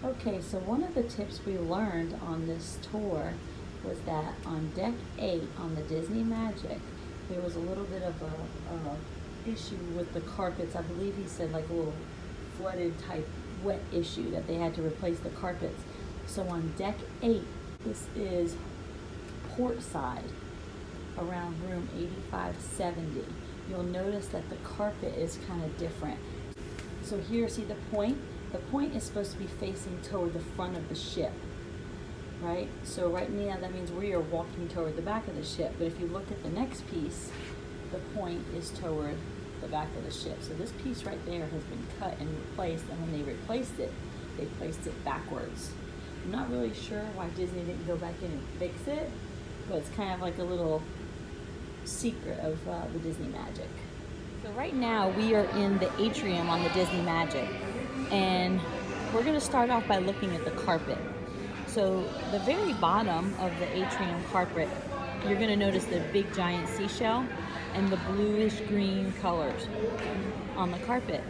Okay, so one of the tips we learned on this tour was that on deck 8 on the Disney Magic, there was a little bit of a issue with the carpets. I believe he said like a little flooded type wet issue that they had to replace the carpets. So on deck 8, this is port side around room 8570. You'll notice that the carpet is kind of different. So here, see the point? The point is supposed to be facing toward the front of the ship, right? So right now that means we are walking toward the back of the ship. But if you look at the next piece, the point is toward the back of the ship. So this piece right there has been cut and replaced, and when they replaced it, they placed it backwards. I'm not really sure why Disney didn't go back in and fix it, but it's kind of like a little secret of the Disney Magic. So right now we are in the atrium on the Disney Magic, and we're going to start off by looking at the carpet. So the very bottom of the atrium carpet, you're going to notice the big giant seashell and the bluish green colors on the carpet.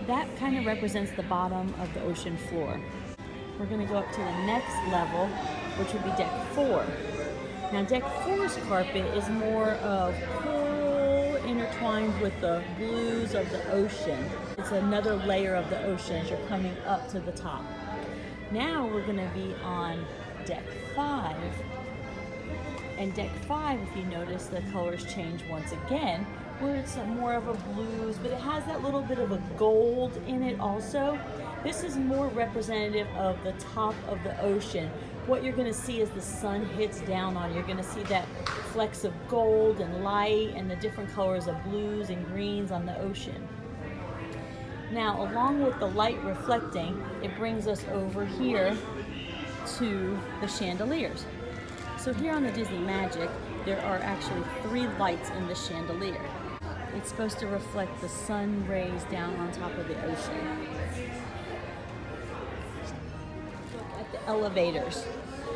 That kind of represents the bottom of the ocean floor. We're going to go up to the next level, which would be deck 4. Now deck 4's carpet is more of cool, intertwined with the blues of the ocean. It's another layer of the ocean as you're coming up to the top. Now we're going to be on deck 5. And deck 5, if you notice, the colors change once again, where it's more of a blues, but it has that little bit of a gold in it also. This is more representative of the top of the ocean. What you're going to see as the sun hits down on it, you're going to see that flecks of gold and light and the different colors of blues and greens on the ocean. Now, along with the light reflecting, it brings us over here to the chandeliers. So here on the Disney Magic, there are actually 3 lights in the chandelier. It's supposed to reflect the sun rays down on top of the ocean. Look at the elevators.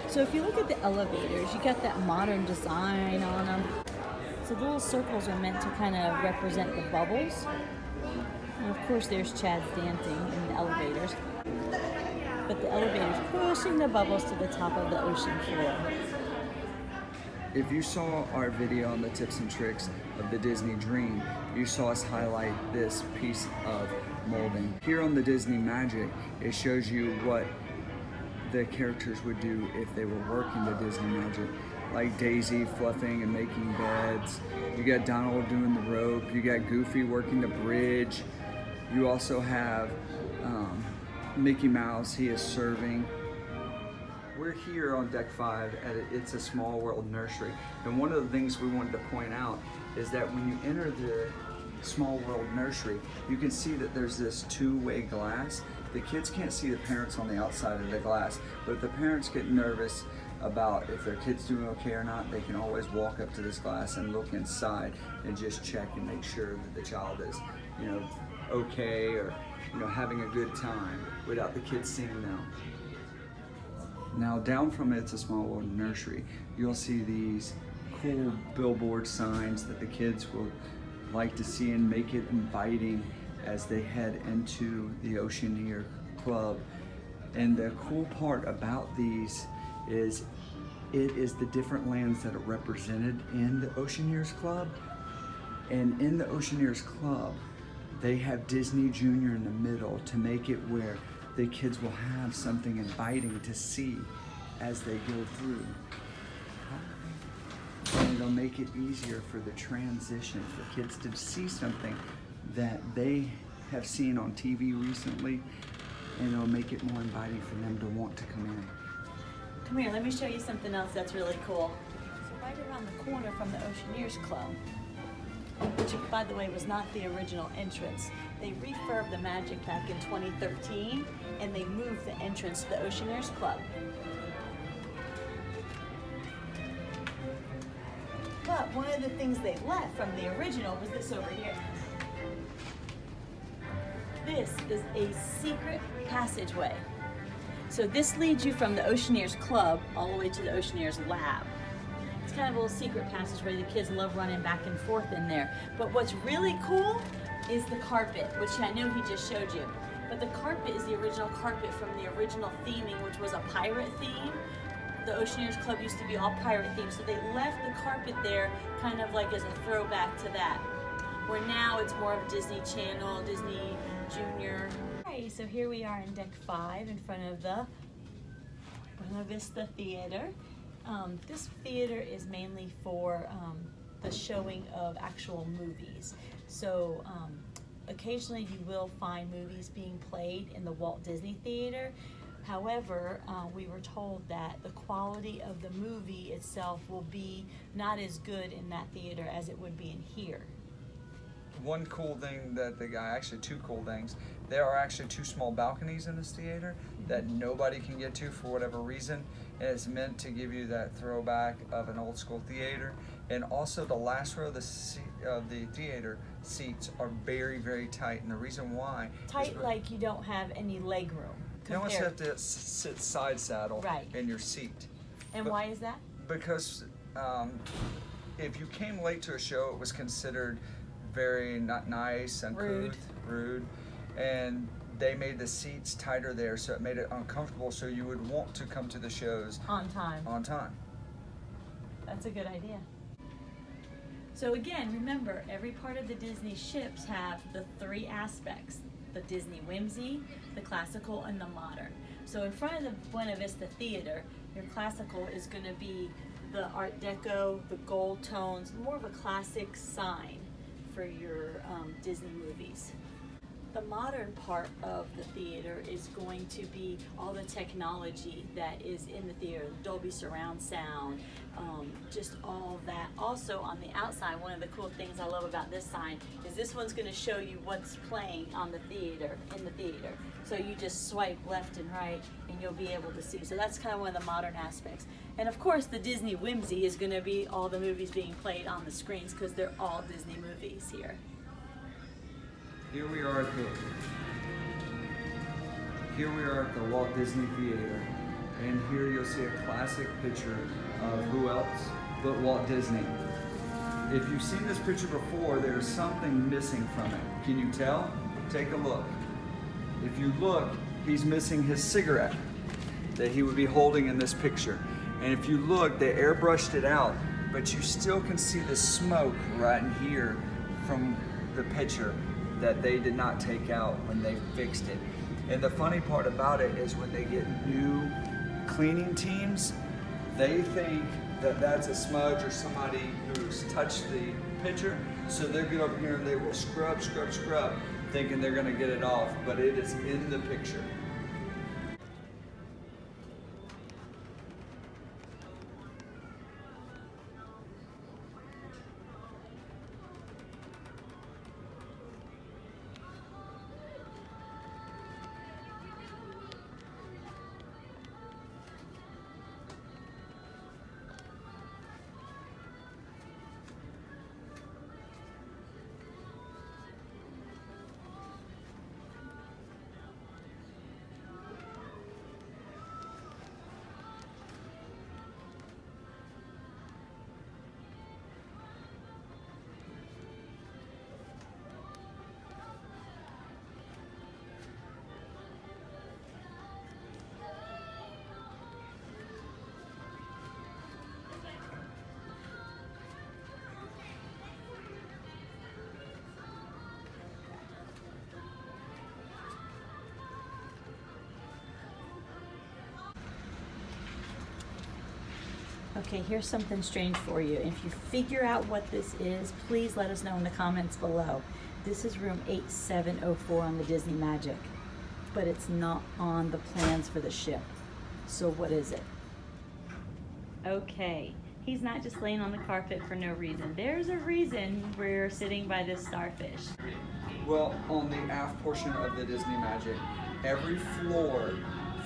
So if you look at the elevators, you got that modern design on them. So the little circles are meant to kind of represent the bubbles. And of course there's Chad's dancing in the elevators. But the elevator's pushing the bubbles to the top of the ocean floor. If you saw our video on the tips and tricks of the Disney Dream, you saw us highlight this piece of molding. Here on the Disney Magic, it shows you what the characters would do if they were working the Disney Magic. Like Daisy fluffing and making beds. You got Donald doing the rope. You got Goofy working the bridge. You also have Mickey Mouse, he is serving. We're here on deck 5 at It's a Small World Nursery, and one of the things we wanted to point out is that when you enter the Small World Nursery, you can see that there's this two-way glass. The kids can't see the parents on the outside of the glass, but if the parents get nervous about if their kid's doing okay or not, they can always walk up to this glass and look inside and just check and make sure that the child is, okay, or having a good time without the kids seeing them. Now down from It's a Small World Nursery, you'll see these cool billboard signs that the kids will like to see and make it inviting as they head into the Oceaneer Club. And the cool part about these is it is the different lands that are represented in the Oceaneers Club. And in the Oceaneers Club, they have Disney Junior in the middle to make it where the kids will have something inviting to see as they go through. And it'll make it easier for the transition for kids to see something that they have seen on TV recently, and it'll make it more inviting for them to want to come in. Come here, let me show you something else that's really cool. So right around the corner from the Oceaneers Club, which by the way was not the original entrance. They refurbed the Magic back in 2013 and they moved the entrance to the Oceaneers Club. But one of the things they left from the original was this over here. This is a secret passageway. So this leads you from the Oceaneers Club all the way to the Oceaneers Lab. It's kind of a little secret passageway. The kids love running back and forth in there. But what's really cool is the carpet, which I know he just showed you. but the carpet is the original carpet from the original theming, which was a pirate theme. The Oceaneers Club used to be all pirate themed, so they left the carpet there kind of like as a throwback to that. Where now it's more of Disney Channel, Disney Junior. Okay, so here we are in deck 5 in front of the Buena Vista Theater. This theater is mainly for the showing of actual movies. So occasionally you will find movies being played in the Walt Disney Theater. However, we were told that the quality of the movie itself will be not as good in that theater as it would be in here. One cool thing that the guy, actually 2 cool things, there are actually 2 small balconies in this theater that nobody can get to for whatever reason, and it's meant to give you that throwback of an old school theater. And also the last row of the theater seats are very, very tight, and the reason why Tight like you don't have any leg room. you almost have to sit side saddle Right. in your seat. And why is that? Because if you came late to a show, it was considered very not nice, uncouth, rude, and they made the seats tighter there, so it made it uncomfortable. So you would want to come to the shows On time. on time. That's a good idea. So again, remember, every part of the Disney ships have the 3 aspects: the Disney whimsy, the classical, and the modern. So in front of the Buena Vista Theater, your classical is going to be the Art Deco, the gold tones, more of a classic sign for your Disney movies. The modern part of the theater is going to be all the technology that is in the theater, Dolby surround sound, just all that. Also on the outside, one of the cool things I love about this sign is this one's going to show you what's playing on the theater, in the theater. So you just swipe left and right and you'll be able to see. So that's kind of one of the modern aspects. And of course the Disney whimsy is going to be all the movies being played on the screens because they're all Disney movies here. Here we are at the Walt Disney Theater, and here you'll see a classic picture of who else but Walt Disney. If you've seen this picture before, there's something missing from it. Can you tell? Take a look. If you look, he's missing his cigarette that he would be holding in this picture. And if you look, they airbrushed it out, but you still can see the smoke right in here from the picture that they did not take out when they fixed it. And the funny part about it is when they get new cleaning teams, they think that that's a smudge or somebody who's touched the picture, so they'll get over here and they will scrub, thinking they're gonna get it off, but it is in the picture. Okay, here's something strange for you. If you figure out what this is, please let us know in the comments below. This is room 8704 on the Disney Magic, but it's not on the plans for the ship. So what is it? Okay, he's not just laying on the carpet for no reason. There's a reason we're sitting by this starfish. Well, on the aft portion of the Disney Magic, every floor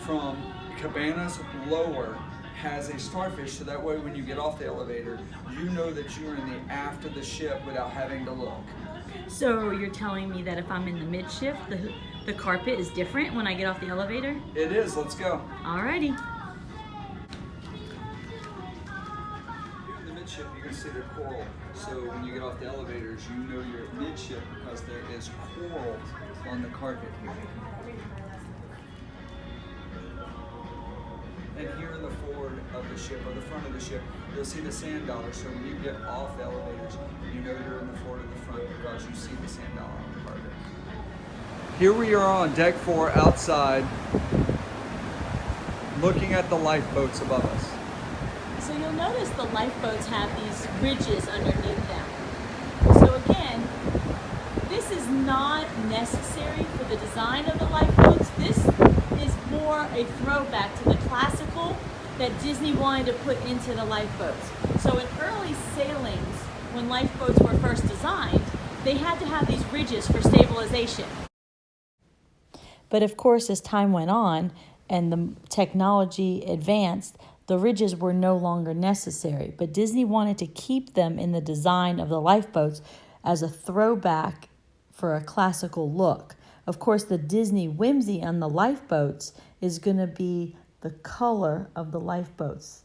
from cabanas lower has a starfish, so that way when you get off the elevator, you know that you're in the aft of the ship without having to look. So you're telling me that if I'm in the midship, the carpet is different when I get off the elevator? It is, let's go. Alrighty. Here in the midship, you can see the coral. So when you get off the elevators, you know you're midship because there is coral on the carpet here. And here in the forward of the ship, or the front of the ship, you'll see the sand dollar. So when you get off the elevators, you know you're in the forward of the front because you see the sand dollar on the carpet. Here we are on deck 4 outside, looking at the lifeboats above us. So you'll notice the lifeboats have these ridges underneath them. So again, this is not necessary for the design of the lifeboats. This is more a throwback to the classical that Disney wanted to put into the lifeboats. So in early sailings, when lifeboats were first designed, they had to have these ridges for stabilization. But of course, as time went on and the technology advanced, the ridges were no longer necessary. But Disney wanted to keep them in the design of the lifeboats as a throwback for a classical look. Of course, the Disney whimsy on the lifeboats is going to be the color of the lifeboats.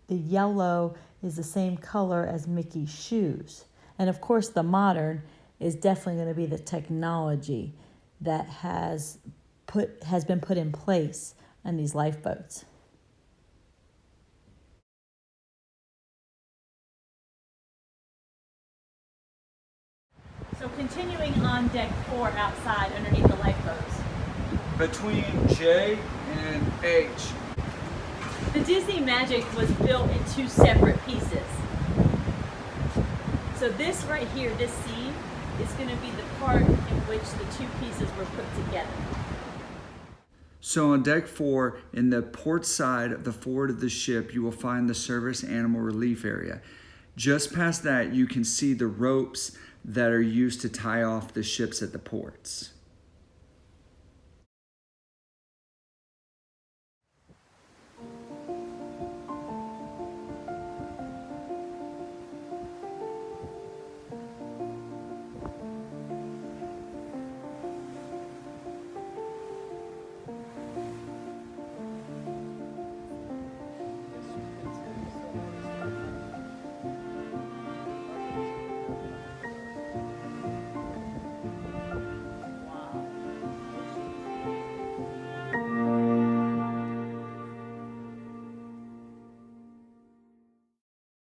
The yellow is the same color as Mickey's shoes. And of course, the modern is definitely going to be the technology that has been put in place on these lifeboats. So continuing on deck 4 outside underneath the lifeboats. Between J and H. The Disney Magic was built in 2 separate pieces. So this right here, this seam, is going to be the part in which the 2 pieces were put together. So on deck 4, in the port side of the forward of the ship, you will find the service animal relief area. Just past that, you can see the ropes that are used to tie off the ships at the ports.